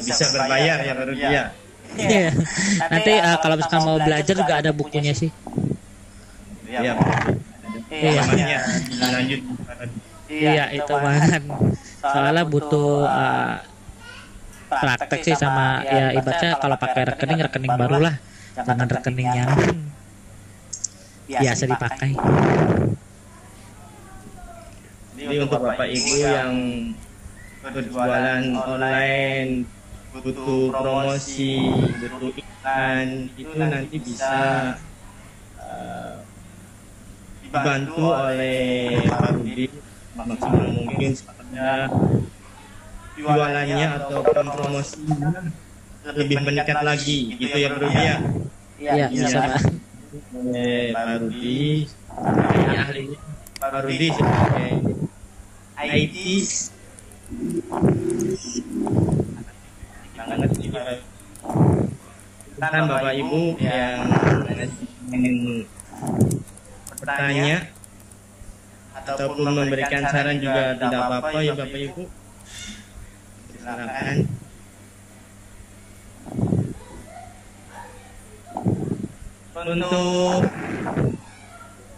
bisa berbayar ya Pak Rudi ya. Iya. Nanti kalau misalkan mau belajar juga ada bukunya sih. Iya. Iya. Lanjut. Iya itu banget. Soalnya butuh praktek sih sama ya ibaratnya kalau pakai rekening baru lah, jangan rekening yang biasa dipakai. Jadi untuk Bapak Ibu yang berjualan online, butuh promosi, butuh iklan, itu nanti bisa dibantu oleh Pak Rudi maksimal mungkin supaya jualannya atau promosinya lebih meningkat lagi gitu ya Pak Rudi ya. Iya bisa Pak. Pak Rudi ahlinya Pak Rudi sebagai IT banget juga. Kan Bapak Ibu yang ingin bertanya ataupun memberikan saran juga tidak apa-apa ya Bapak Ibu. Silakan. Untuk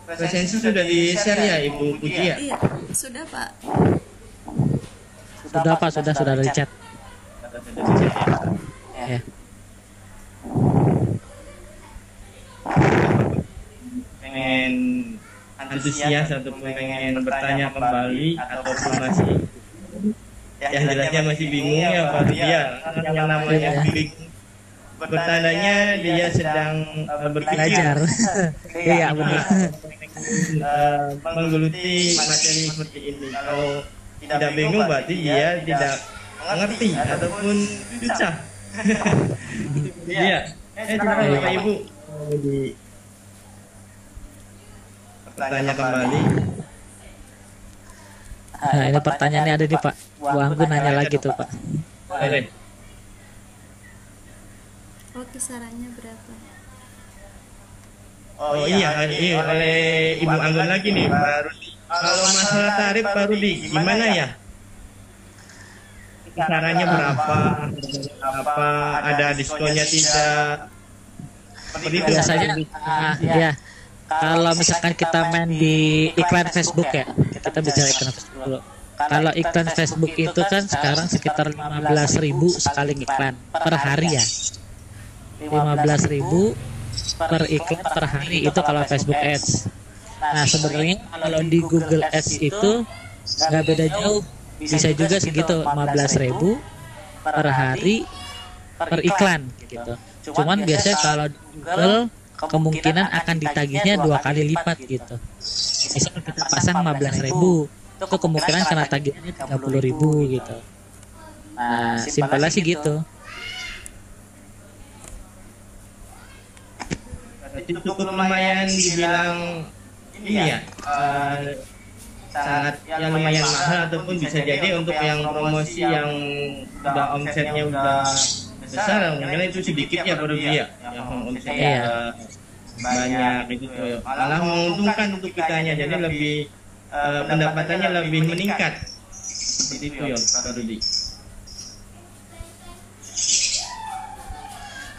presensi sudah di-share ya Ibu Puji ya? Iya, sudah Pak. Sudah Pak, sudah di chat. Ya. Pengen antusias ataupun pengen bertanya kembali ataupun masih yang jelasnya masih bingung ya Pak Rudi ya, yang namanya bingung bertandanya dia sedang Belajar. Iya benar. Menggeluti materi seperti ini. Kalau tidak bingung berarti dia tidak mengerti ataupun susah. Iya. Silakan Bapak Ibu bertanya kembali. Nah, ini pertanyaannya ada nih Pak. Bu Anggun nanya lagi tuh Pak. Boleh. Oh, kisarannya berapa? Oh iya, oleh Ibu Anggun lagi nih Pak Rudi. Kalau masalah tarif Pak Rudi, gimana ya? Kisarannya berapa? Apa ada diskonnya tidak? Seperti itu. Biasanya ya kalau misalkan kita main di iklan Facebook ya, kita bicara iklan Facebook dulu. Kalau iklan Facebook itu kan sekarang sekitar 15.000 sekali iklan per hari ya. 15.000 per iklan per hari itu kalau Facebook Ads. Nah sebenarnya kalau di Google Ads itu nggak beda jauh, bisa juga segitu 15.000 per hari per iklan gitu. Cuman biasanya kalau di Google kemungkinan akan ditagihnya 2 kali lipat gitu. Misal kita pasang 15.000, itu kemungkinan kena tagihannya 30.000 gitu. Nah simpelnya sih gitu. Cukup lumayan dibilang ini ya, sangat yang lumayan mahal ataupun bisa jadi untuk yang promosi yang udah omsetnya udah besar mungkin itu sedikit ya baru dia yang omsetnya banyak itu malah menguntungkan untuk kitanya, jadi lebih pendapatannya lebih meningkat seperti itu ya Pak Rudi.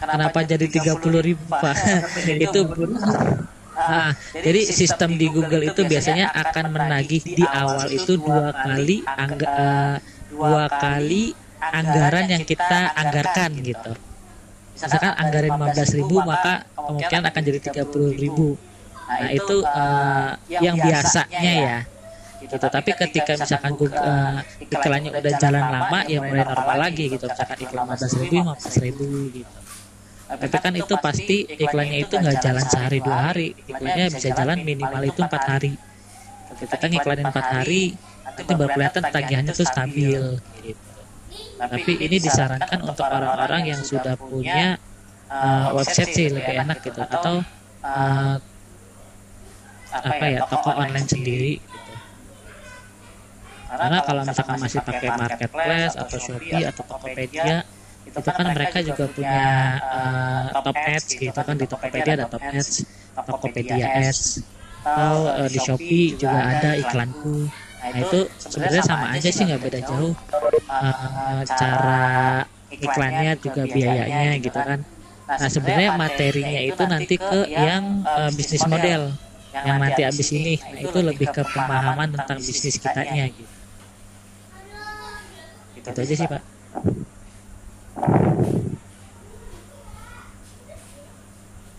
Kenapa jadi 30.000 Pak? Itu jadi sistem di Google itu biasanya akan menagih di awal itu 2 kali anggaran yang kita anggarkan gitu. Misalkan anggaran 15.000 maka kemungkinan akan jadi 30.000. Nah itu yang biasanya ya. Gitu. Tapi ketika misalkan iklannya udah jalan lama ya mulai normal lagi gitu. Misalkan iklan 15.000 gitu. Tapi kan itu pasti iklannya itu nggak jalan sehari 2 hari, iklannya bisa jalan minimal itu 4 hari. Kita kan iklanin 4 hari, itu baru kelihatan tagihannya tuh stabil gitu. Tapi ini disarankan untuk orang-orang yang sudah punya website sih lebih enak gitu, atau toko online sendiri gitu. Karena kalau misalkan masih pakai marketplace atau Shopee atau Tokopedia, itu kan mereka juga punya top ads gitu kan. Di Tokopedia ada top ads, Tokopedia ads, atau di Shopee juga ada iklanku. Nah itu sebenarnya sama aja sih, nggak beda jauh. Cara iklannya juga biayanya gitu kan. Nah sebenarnya materinya itu nanti ke yang bisnis model yang nanti abis ini. Nah itu lebih ke pemahaman tentang bisnis kitanya gitu. Itu aja sih Pak.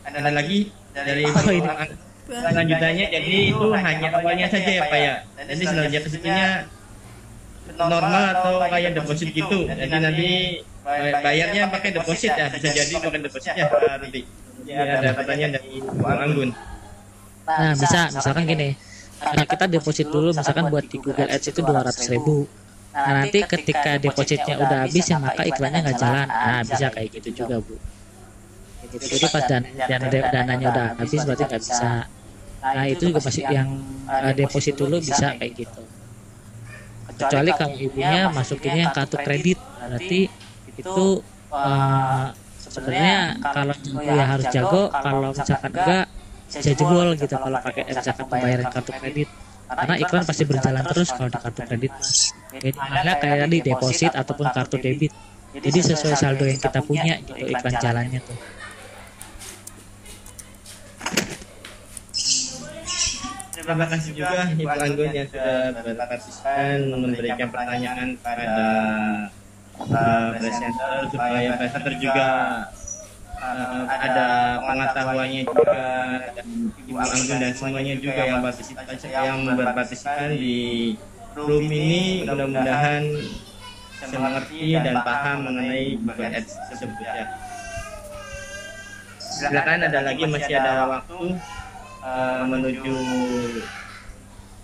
Ada lagi dari ini. lanjutannya, jadi itu hanya awalnya saja ya Pak ya. Jadi selanjutnya ke situnya normal atau kayak deposit gitu. Jadi nanti bayarnya pakai deposit ya, bisa jadi pakai deposit ya Pak Rudi. Ada pertanyaan dari Bang Anggun. Nah bisa, misalkan gini, kita deposit dulu misalkan buat di Google Ads itu 200.000. Nah nanti ketika depositnya udah habis ya maka iklannya nggak jalan. Nah bisa kayak gitu juga Bu. Jadi pas dananya udah habis berarti nggak bisa. Nah itu juga masih yang deposit dulu bisa kayak gitu. Kecuali kalau ibunya masukinnya yang kartu kredit, berarti itu sebenarnya kalau ya harus jago, kalau misalkan enggak bisa jebol gitu kalau pakai misalkan pembayaran kartu kredit. Karena iklan pasti berjalan terus kalau di kartu kredit. Jadi malah kayak tadi deposit ataupun kartu debit. Jadi sesuai saldo yang kita punya gitu iklan jalannya tuh. Terima kasih juga Ibu Anggun yang sudah berpartisipasi memberikan pertanyaan pada presenter supaya presenter juga ada pengetahuannya juga, dan Ibu Anggun dan semuanya juga yang berpartisipasi di room ini mudah-mudahan bisa mengerti dan paham mengenai Google Ads tersebut ya. Silakan, ada lagi, masih ada waktu menuju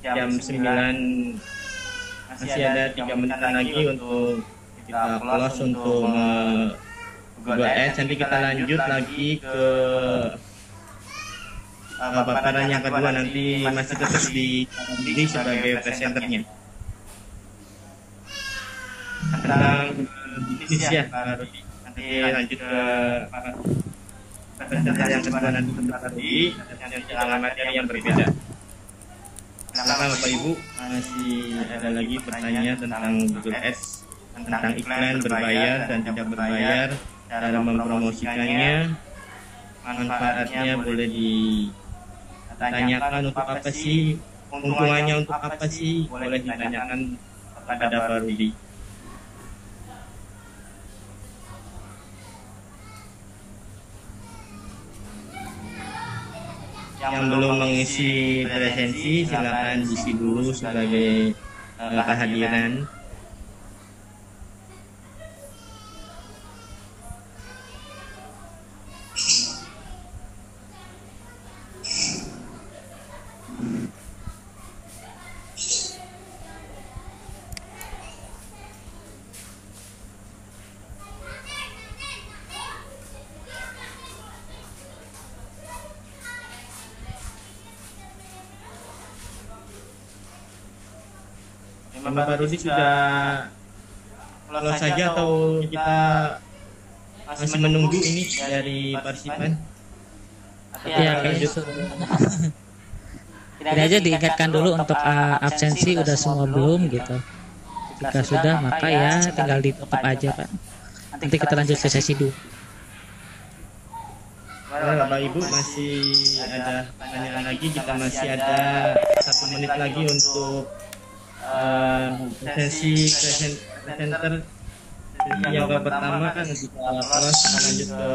jam 9, masih ada 3 menit lagi untuk kita close untuk Google Ads. Nanti kita lanjut lagi ke paparan yang kedua, nanti masih tetap di sebagai presenternya tentang bisnis ya Pak Rudi. Nanti lanjut ke presenter yang kedua nanti dengan materi yang berbeda. Silakan Bapak Ibu, masih ada lagi pertanyaan tentang Google Ads, tentang iklan berbayar dan tidak berbayar, cara mempromosikannya, manfaatnya boleh ditanyakan untuk apa sih, keuntungannya untuk apa sih, boleh ditanyakan kepada Pak Rudi. Yang belum mengisi presensi silakan isi dulu sebagai kehadiran. Bapak Rudi sudah close saja atau kita masih menunggu ini dari partisipan? Ya, gitu. Tidak aja diingatkan dulu untuk absensi udah semua belum gitu. Jika sudah maka ya tinggal ditutup aja Pak. Nanti kita lanjut ke sesi 2. Bapak Ibu masih ada pertanyaan lagi, kita masih ada 1 menit lagi untuk sesi presenter yang pertama kan kita close, lanjut ke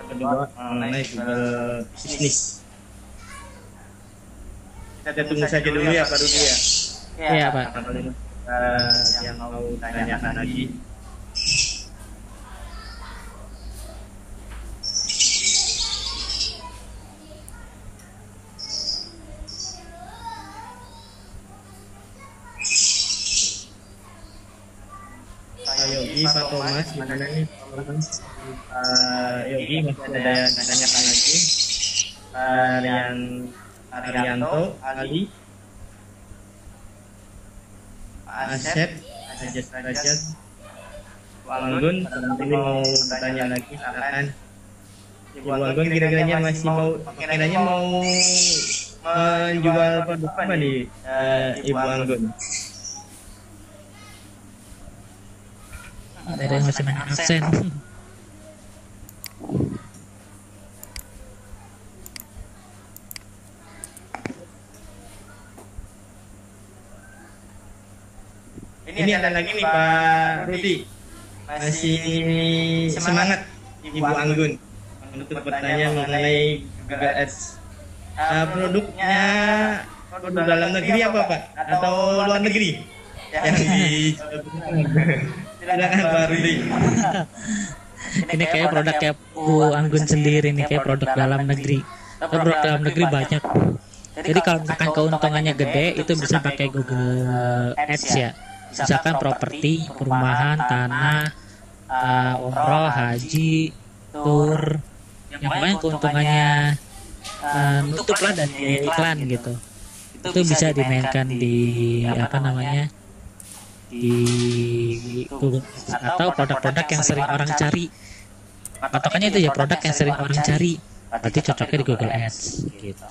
kedua mengenai Google Business. Kita tunggu saja dulu ya Pak Rudi ya. Iya Pak. Yang mau tanyakan lagi. gimana nih Yogi, masih ada yang tanyakan lagi? Arianto, Ali, Asep, Rajat, Anggun, ini mau bertanya lagi, silakan. Ibu Anggun kira-kiranya mau menjual produk apa nih, Ibu Anggun? Ada yang masih main absen. Ini ada lagi nih Pak Rudi, masih semangat Ibu Anggun untuk bertanya mengenai Google Ads. Produknya produk dalam negeri apa Pak? Atau luar negeri? Yang silakan Pak Rudi. Ini kayak produk kayak Bu Anggun sendiri nih, kayak produk dalam negeri. Produk dalam negeri banyak. Jadi kalau misalkan keuntungannya gede, itu bisa pakai Google Ads ya. Misalkan properti, perumahan, tanah, umroh, haji, tour, yang banyak keuntungannya nutup lah dari iklan gitu. Itu bisa dimainkan di apa namanya, di Google atau produk-produk yang sering orang cari. Patokannya itu ya produk yang sering orang cari, berarti cocoknya di Google Ads gitu.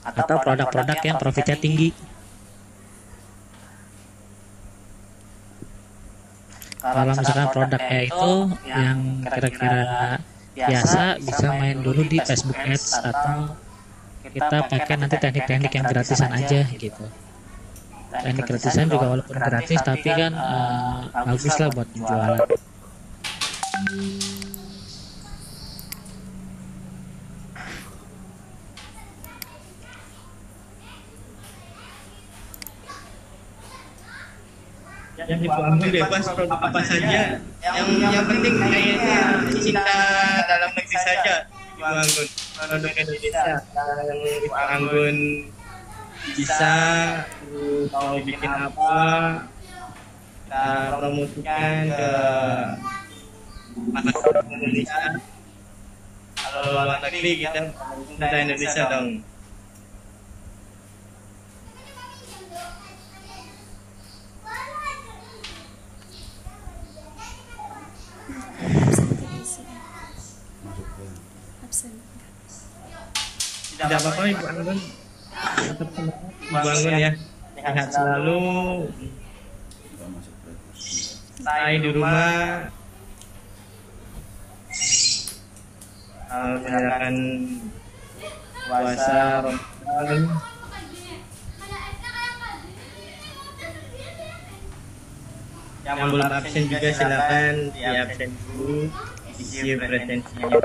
Atau produk-produk yang profitnya tinggi. Kalau misalkan produknya itu yang kira-kira biasa, bisa main dulu di Facebook Ads, atau kita pakai nanti teknik-teknik yang gratisan aja gitu. Teknik gratisan juga walaupun gratis, tapi kan bagus lah buat penjualan. Yang Ibu Anggun bebas produk apa saja, yang penting kayaknya cinta dalam negeri saja Ibu Anggun, produk Indonesia yang Ibu Anggun bisa mau bikin apa, kita promosikan ke masyarakat Indonesia. Kalau luar negeri kita cinta Indonesia dong. Tidak apa-apa Ibu Anggun, tetap semangat Ibu Anggun ya, sehat selalu, stay di rumah, menjalankan puasa Ramadan. Yang belum absen juga silakan di absen dulu, isi presensinya.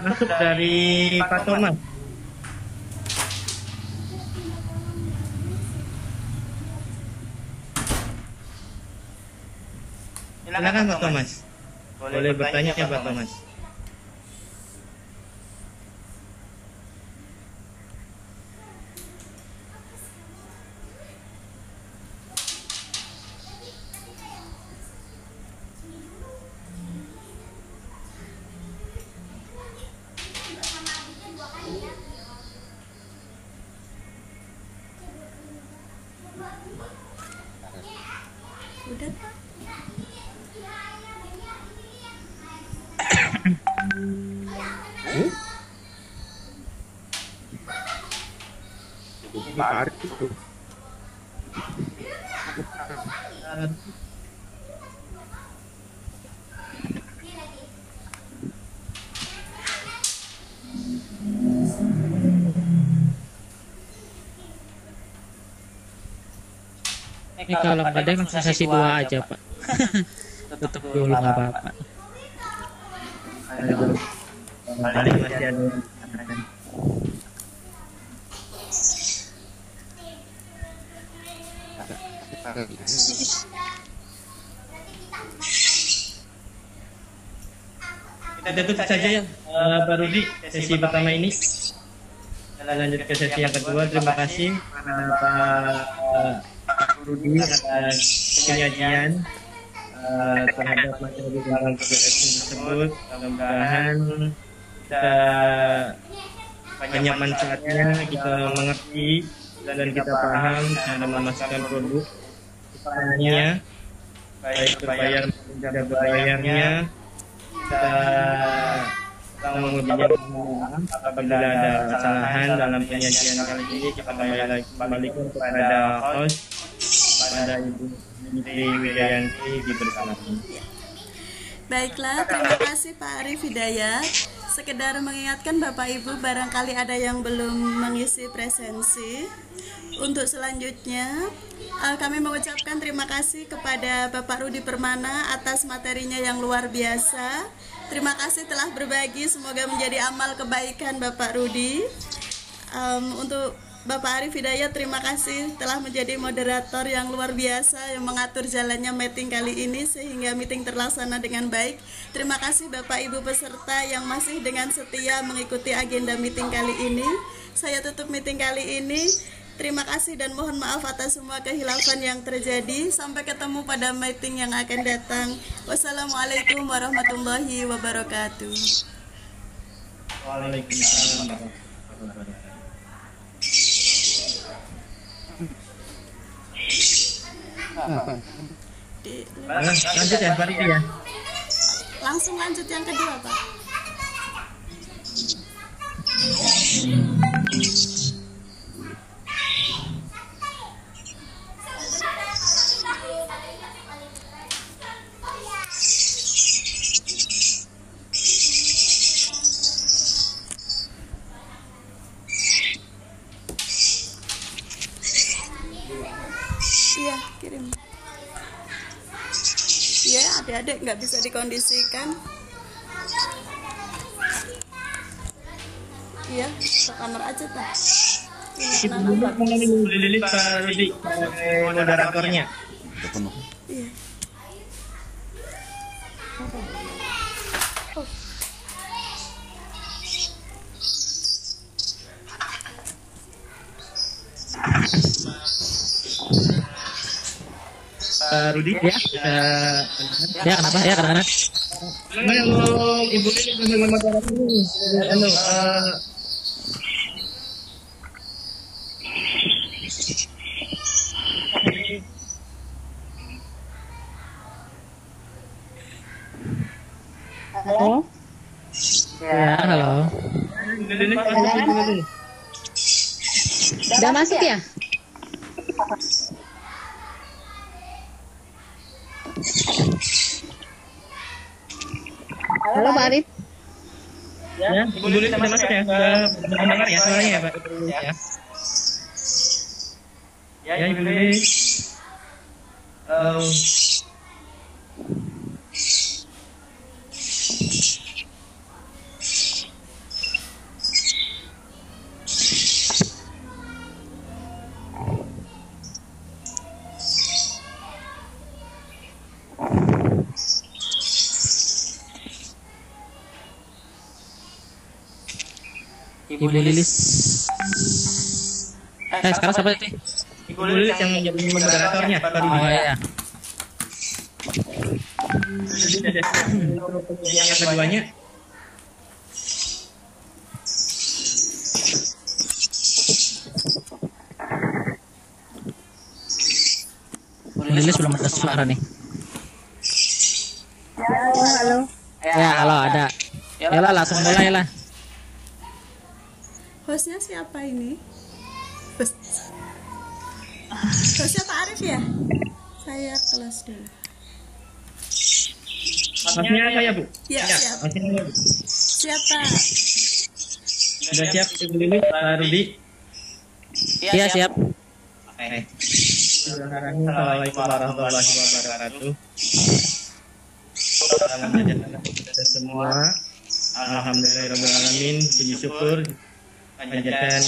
Masuk dari Pak Thomas. Silakan Pak Thomas. Boleh bertanya ya Pak Thomas. Udah. Tarik itu. Ini kalau nggak ada langsung kasih 2 aja Pak. Tutup dulu nggak apa-apa. Masih ada Kita tutup saja ya, Pak Rudi, sesi pertama ini. Kita lanjut ke sesi yang kedua. Terima kasih Pak Rudi atas penyajian terhadap materi tentang COVID-19 tersebut. Mudah-mudahan kita banyak manfaatnya, kita mengerti dan kita paham cara memasukkan produk iklannya, baik berbayar maupun tidak berbayarnya. Kita mengujinya apabila ada kesalahan dalam penyajian kali ini. Kita kembalikan kepada host, pada Ibu Fitri Widayanti dipersilakan. Baiklah, terima kasih Pak Arif Hidayat. Sekedar mengingatkan Bapak Ibu, barangkali ada yang belum mengisi presensi. Untuk selanjutnya, kami mengucapkan terima kasih kepada Bapak Rudi Permana atas materinya yang luar biasa. Terima kasih telah berbagi, semoga menjadi amal kebaikan Bapak Rudi. Untuk Bapak Arif Hidayat, terima kasih telah menjadi moderator yang luar biasa yang mengatur jalannya meeting kali ini sehingga meeting terlaksana dengan baik. Terima kasih Bapak Ibu peserta yang masih dengan setia mengikuti agenda meeting kali ini. Saya tutup meeting kali ini. Terima kasih dan mohon maaf atas semua kehilafan yang terjadi. Sampai ketemu pada meeting yang akan datang. Wassalamualaikum warahmatullahi wabarakatuh. Waalaikumsalam warahmatullahi wabarakatuh. Lanjut ya, Pak Ridi ya. Langsung lanjut yang kedua, Pak. Iya, kirim. Iya, adik-adik nggak bisa dikondisikan. Iya, ke kamar aja, Pak. Lilit Pak Rudi, moderatornya. Iya. Rudi ya, kenapa ya kadang-kadang Ibu ini moderator ini, Halo? ya halo. Udah masuk ya? Halo Pak Arif. Ya, Ibu Lili sudah masuk ya, sudah mendengar ya suaranya ya Pak Ibu ya. Ya Ibu Lili. Ibu Lilis. Sekarang siapa itu? Ibu Lili yang menjadi moderatornya Pak Rudi. Oh iya. Yang keduanya. Lilis belum ada suara nih. Halo. Ya, halo ada. Ya lah, langsung mulai lah. Hostnya siapa ini? Hostnya Pak Arif ya? Saya kelas dulu. Maksudnya apa ya Bu? Ya, siap. Maksudnya Bu. Siapa? Sudah siap Ibu Lili, Pak Rudi? Iya, siap. Oke. Assalamualaikum warahmatullahi wabarakatuh. Salam sejahtera kita semua. Alhamdulillahirabbil alamin. Puji syukur panjatkan